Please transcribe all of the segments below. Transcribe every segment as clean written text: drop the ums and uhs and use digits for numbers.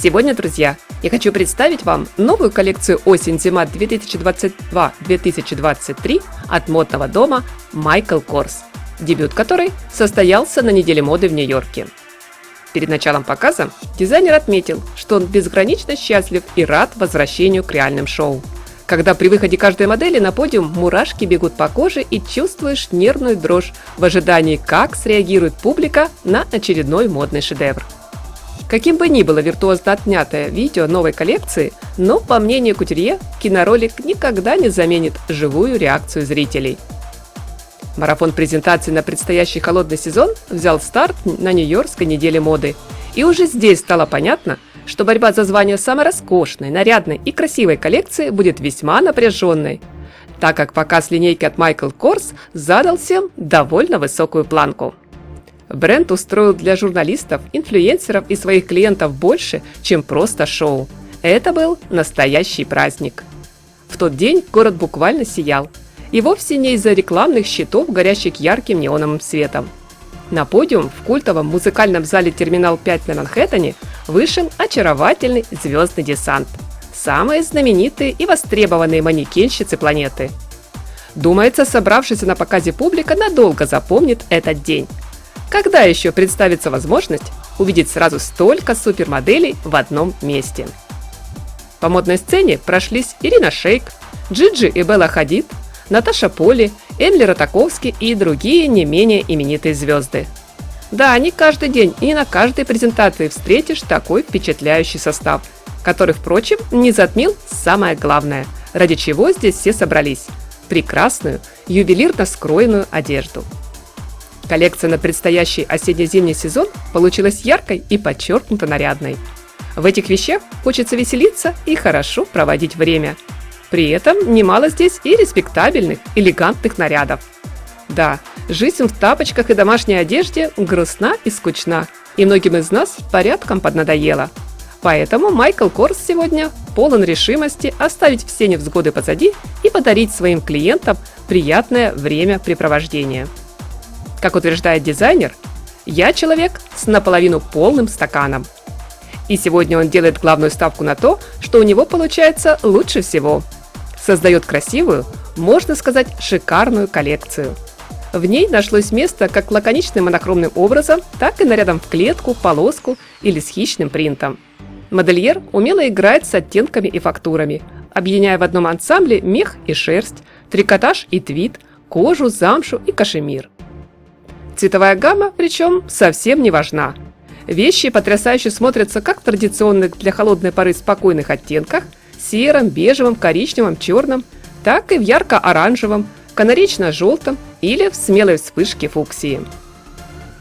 Сегодня, друзья, я хочу представить вам новую коллекцию осень-зима 2022-2023 от модного дома Michael Kors, дебют которой состоялся на неделе моды в Нью-Йорке. Перед началом показа дизайнер отметил, что он безгранично счастлив и рад возвращению к реальным шоу, когда при выходе каждой модели на подиум мурашки бегут по коже и чувствуешь нервную дрожь в ожидании, как среагирует публика на очередной модный шедевр. Каким бы ни было виртуозно отнятое видео новой коллекции, но, по мнению кутюрье, киноролик никогда не заменит живую реакцию зрителей. Марафон презентаций на предстоящий холодный сезон взял старт на Нью-Йоркской неделе моды. И уже здесь стало понятно, что борьба за звание самой роскошной, нарядной и красивой коллекции будет весьма напряженной, так как показ линейки от Michael Kors задал всем довольно высокую планку. Бренд устроил для журналистов, инфлюенсеров и своих клиентов больше, чем просто шоу. Это был настоящий праздник. В тот день город буквально сиял. И вовсе не из-за рекламных щитов, горящих ярким неоновым светом. На подиум в культовом музыкальном зале Терминал 5 на Манхэттене вышел очаровательный звездный десант. Самые знаменитые и востребованные манекенщицы планеты. Думается, собравшаяся на показе публика надолго запомнит этот день. Когда еще представится возможность увидеть сразу столько супермоделей в одном месте? По модной сцене прошлись Ирина Шейк, Джиджи и Белла Хадид, Наташа Полли, Эмили Ратаковски и другие не менее именитые звезды. Да, не каждый день и не на каждой презентации встретишь такой впечатляющий состав, который, впрочем, не затмил самое главное, ради чего здесь все собрались – прекрасную, ювелирно скроенную одежду. Коллекция на предстоящий осенне-зимний сезон получилась яркой и подчеркнуто нарядной. В этих вещах хочется веселиться и хорошо проводить время. При этом немало здесь и респектабельных, элегантных нарядов. Да, жизнь в тапочках и домашней одежде грустна и скучна, и многим из нас порядком поднадоела. Поэтому Michael Kors сегодня полон решимости оставить все невзгоды позади и подарить своим клиентам приятное времяпрепровождение. Как утверждает дизайнер, «Я человек с наполовину полным стаканом». И сегодня он делает главную ставку на то, что у него получается лучше всего. Создает красивую, можно сказать, шикарную коллекцию. В ней нашлось место как лаконичным монохромным образом, так и нарядом в клетку, полоску или с хищным принтом. Модельер умело играет с оттенками и фактурами, объединяя в одном ансамбле мех и шерсть, трикотаж и твид, кожу, замшу и кашемир. Цветовая гамма, причем, совсем не важна. Вещи потрясающе смотрятся как в традиционных для холодной поры спокойных оттенках – сером, бежевом, коричневом, черном, так и в ярко-оранжевом, канаречно-желтом или в смелой вспышке фуксии.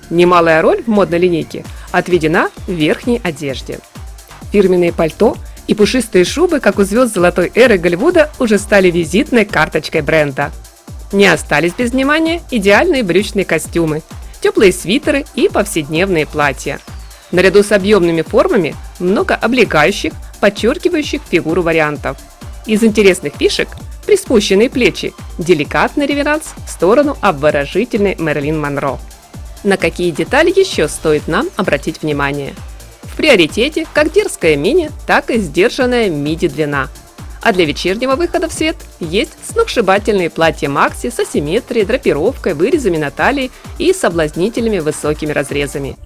Немалая роль в модной линейке отведена верхней одежде. Фирменные пальто и пушистые шубы, как у звезд золотой эры Голливуда, уже стали визитной карточкой бренда. Не остались без внимания идеальные брючные костюмы, теплые свитеры и повседневные платья. Наряду с объемными формами много облегающих, подчеркивающих фигуру вариантов. Из интересных фишек – приспущенные плечи, деликатный реверанс в сторону обворожительной Мэрилин Монро. На какие детали еще стоит нам обратить внимание? В приоритете как дерзкая мини, так и сдержанная миди-длина. А для вечернего выхода в свет есть сногсшибательные платья макси с асимметрией, драпировкой, вырезами на талии и соблазнительными высокими разрезами.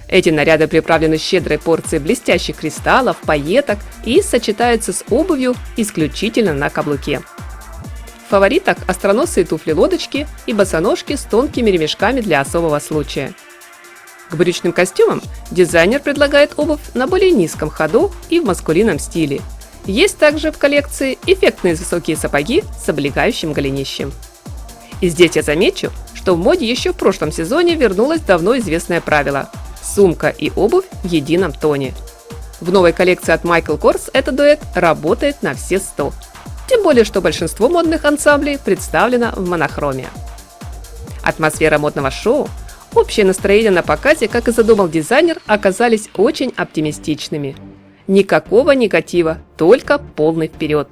Эти наряды приправлены щедрой порцией блестящих кристаллов, пайеток и сочетаются с обувью исключительно на каблуке. В фаворитах остроносые туфли-лодочки и босоножки с тонкими ремешками для особого случая. К брючным костюмам дизайнер предлагает обувь на более низком ходу и в маскулинном стиле. Есть также в коллекции эффектные высокие сапоги с облегающим голенищем. И здесь я замечу, что в моде еще в прошлом сезоне вернулось давно известное правило – сумка и обувь в едином тоне. В новой коллекции от Michael Kors этот дуэт работает на все 100. Тем более, что большинство модных ансамблей представлено в монохроме. Атмосфера модного шоу, общее настроение на показе, как и задумал дизайнер, оказались очень оптимистичными. Никакого негатива, только полный вперед.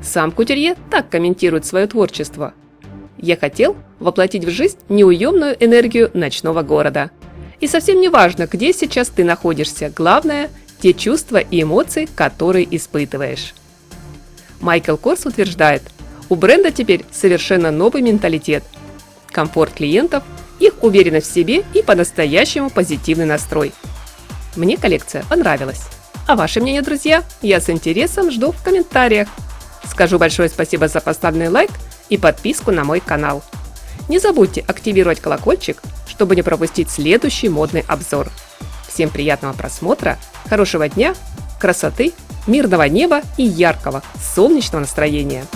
Сам кутюрье так комментирует свое творчество. «Я хотел воплотить в жизнь неуемную энергию ночного города. И совсем не важно, где сейчас ты находишься, главное – те чувства и эмоции, которые испытываешь. Майкл Корс утверждает, у бренда теперь совершенно новый менталитет. Комфорт клиентов, их уверенность в себе и по-настоящему позитивный настрой. Мне коллекция понравилась. А ваше мнение, друзья, я с интересом жду в комментариях. Скажу большое спасибо за поставленный лайк и подписку на мой канал. Не забудьте активировать колокольчик, чтобы не пропустить следующий модный обзор. Всем приятного просмотра, хорошего дня, красоты, мирного неба и яркого солнечного настроения!